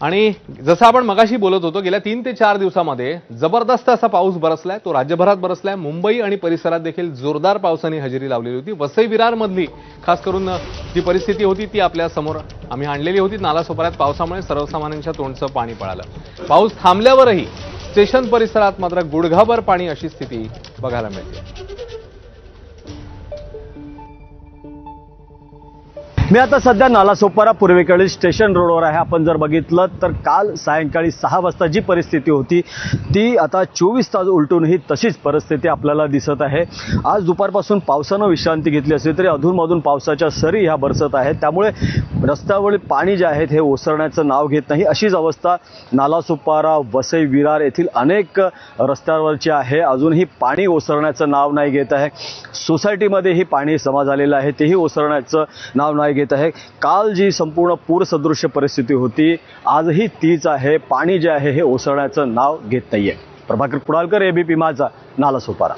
आणि जसं आपण मगाशी बोलत होतो, गेल्या 3 ते 4 दिवसामध्ये जबरदस्त असा पाऊस बरसलाय. तो राज्यभरात बरसलाय. मुंबई आणि परिसरात देखील जोरदार पावसाने हजेरी लावलेली होती. वसई विरार मधली खास करून जी परिस्थिती होती ती आपल्या समोर आम्ही आणलेली होती. नालासोपाऱ्यात पावसामुळे सर्वसामान्यांच्या तोंडचं पाणी पळालं. पाऊस थांबल्यावरही स्टेशन परिसरात मात्र गुडघाभर पाणी अशी स्थिती बघायला मिळते. मी आता सध्या नालासोपारा पूर्वेकडील स्टेशन रोडवर आहे. आपण जर बघितलं तर काल सायंकाळी 6 वाजता जी परिस्थिती होती ती आता 24 तास उलटूनही तशीच परिस्थिती आपल्याला दिसत आहे. आज दुपारपासून पावसानं विश्रांती घेतली असली तरी अधूनमधून पावसाच्या सरी ह्या बरसत आहेत. त्यामुळे रस्त्यावरील पाणी जे आहेत हे ओसरण्याचं नाव घेत नाही. अशीच अवस्था नालासोपारा, वसई विरार येथील अनेक रस्त्यांवरची आहे. अजूनही पाणी ओसरण्याचं नाव नाही घेत आहे. सोसायटीमध्येही पाणी जमा झालेलं आहे, तेही ओसरण्याचं नाव नाही घेत आहे. काल जी संपूर्ण पूरसदृश्य परिस्थिती होती आजही तीच आहे. पाणी जे आहे हे ओसरण्याचं नाव घेत नाहीये. प्रभाकर कुडालकर, एबीपी माझा, नालासोपारा.